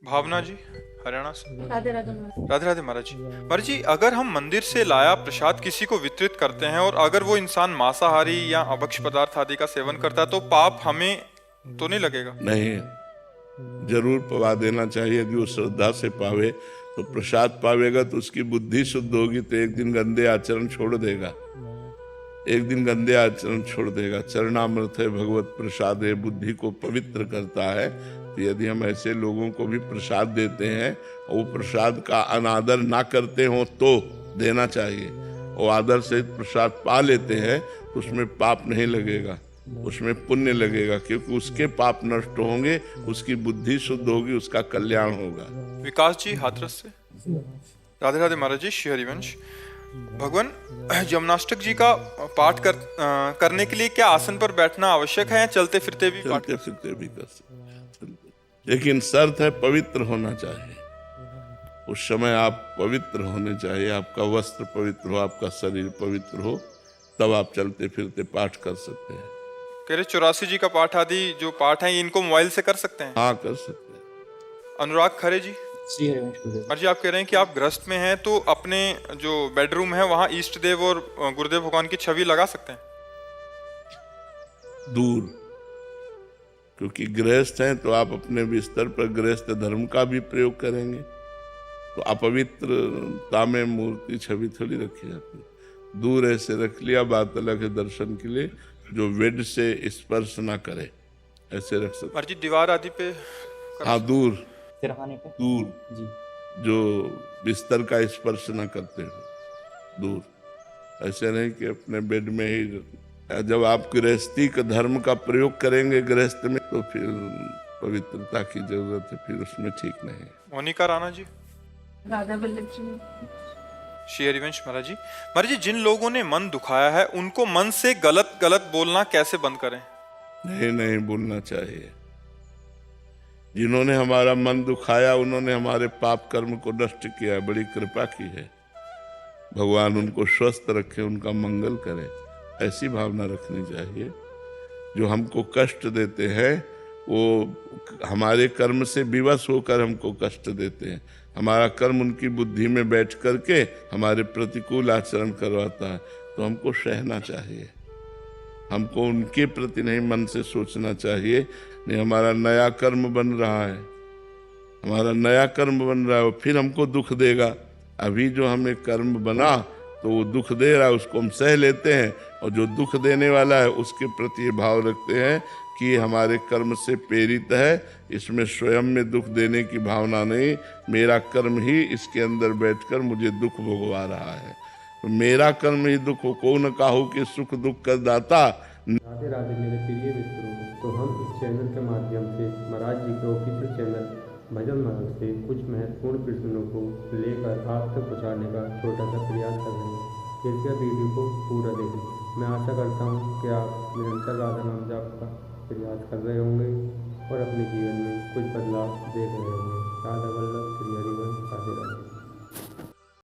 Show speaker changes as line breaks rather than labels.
भावना जी, हरियाणा से।
राधे राधे महाराज।
राधे राधे महाराज जी। महाराज जी, अगर हम मंदिर से लाया प्रसाद किसी को वितरित करते हैं और अगर वो इंसान मांसाहारी या अभक्ष पदार्थ आदि का सेवन करता है तो पाप हमें तो नहीं लगेगा?
नहीं, जरूर पवा देना चाहिए। यदि वो श्रद्धा से पावे तो प्रसाद पावेगा तो उसकी बुद्धि शुद्ध होगी, तो एक दिन गंदे आचरण छोड़ देगा, एक दिन गंदे आचरण छोड़ देगा। चरणामृत है भगवत प्रसाद है, बुद्धि को पवित्र करता है। तो यदि हम ऐसे लोगों को भी प्रसाद देते हैं और वो प्रसाद का अनादर ना करते हो तो देना चाहिए, और आदर से प्रसाद पा लेते हैं तो उसमें पाप नहीं लगेगा, उसमें पुण्य लगेगा, क्योंकि उसके पाप नष्ट होंगे, उसकी बुद्धि शुद्ध होगी, उसका कल्याण होगा।
विकास जी, हाथरस से। राधे राधे महाराज जी। श्री हरिवंश। भगवान, जमनाष्टक जी का पाठ करने के लिए क्या आसन पर बैठना आवश्यक है या चलते फिरते भी पाठ?
चलते फिरते भी कर सकते, लेकिन शर्त है पवित्र होना चाहिए। उस समय आप पवित्र होने चाहिए, आपका वस्त्र पवित्र हो, आपका शरीर पवित्र हो, तब आप चलते फिरते पाठ कर सकते हैं।
कह रहे 84 जी का पाठ आदि जो पाठ है इनको मोबाइल से कर सकते हैं?
हाँ, कर सकते हैं।
अनुराग खरे जी।
श्री हरिवंश गुरुदेव।
और जी, आप कह रहे हैं कि आप गृहस्थ में हैं तो अपने जो बेडरूम है वहाँ इष्ट देव और गुरुदेव भगवान की छवि लगा सकते हैं?
दूर, क्योंकि गृहस्थ हैं तो आप अपने बिस्तर पर गृहस्थ धर्म का भी प्रयोग करेंगे, तो अपवित्रता में मूर्ति छवि थोड़ी रखी जाती। दूर ऐसे रख लिया, बात अलग है दर्शन के लिए, जो वेद से स्पर्श ना करे, ऐसे रख सकते।
और जी, दीवार आदि पे
हाँ, दूर,
सिरहाने पे
दूर
जी।
जो बिस्तर का स्पर्श ना करते हो, दूर। ऐसे नहीं कि अपने बेड में ही। जब आप गृहस्थी का धर्म का प्रयोग करेंगे गृहस्थ में, तो फिर पवित्रता की जरूरत है, फिर उसमें ठीक नहीं।
मोनिका राणा जी।
राधा वल्लभ जी।
श्री हरिवंश महाराज जी। महाराज जी, जिन लोगों ने मन दुखाया है उनको मन से गलत गलत बोलना कैसे बंद करें?
नहीं बोलना चाहिए। जिन्होंने हमारा मन दुखाया उन्होंने हमारे पाप कर्म को नष्ट किया, बड़ी कृपा की है। भगवान उनको स्वस्थ रखे, उनका मंगल करे, ऐसी भावना रखनी चाहिए। जो हमको कष्ट देते हैं वो हमारे कर्म से विवश होकर हमको कष्ट देते हैं। हमारा कर्म उनकी बुद्धि में बैठ करके हमारे प्रतिकूल आचरण करवाता है, तो हमको सहना चाहिए। हमको उनके प्रति नहीं मन से सोचना चाहिए, नहीं हमारा नया कर्म बन रहा है, हमारा नया कर्म बन रहा है, फिर हमको दुख देगा। अभी जो हमें कर्म बना तो वो दुख दे रहा है, उसको हम सह लेते हैं, और जो दुख देने वाला है उसके प्रति भाव रखते हैं कि हमारे कर्म से प्रेरित है, इसमें स्वयं में दुख देने की भावना नहीं, मेरा कर्म ही इसके अंदर बैठकर मुझे दुख भोगवा रहा है, तो मेरा कर्म ही दुख हो। को न काहू कि सुख दुख कर दाता।
राधे राधे मेरे प्रिय मित्रों, तो हम इस चैनल के माध्यम से महाराज जी के ऑफिशियल चैनल भजन मार्ग से कुछ महत्वपूर्ण प्रश्नों को लेकर आप तक पहुँचाने का छोटा सा प्रयास कर रहे हैं। कृपया वीडियो को पूरा देखें। मैं आशा करता हूँ कि आप निरंतर राधा नाम जाप का प्रयास कर रहे होंगे और अपने जीवन में कुछ बदलाव देख रहे होंगे। राधा वल्लभ, श्री हरिवंश, राधे राधे।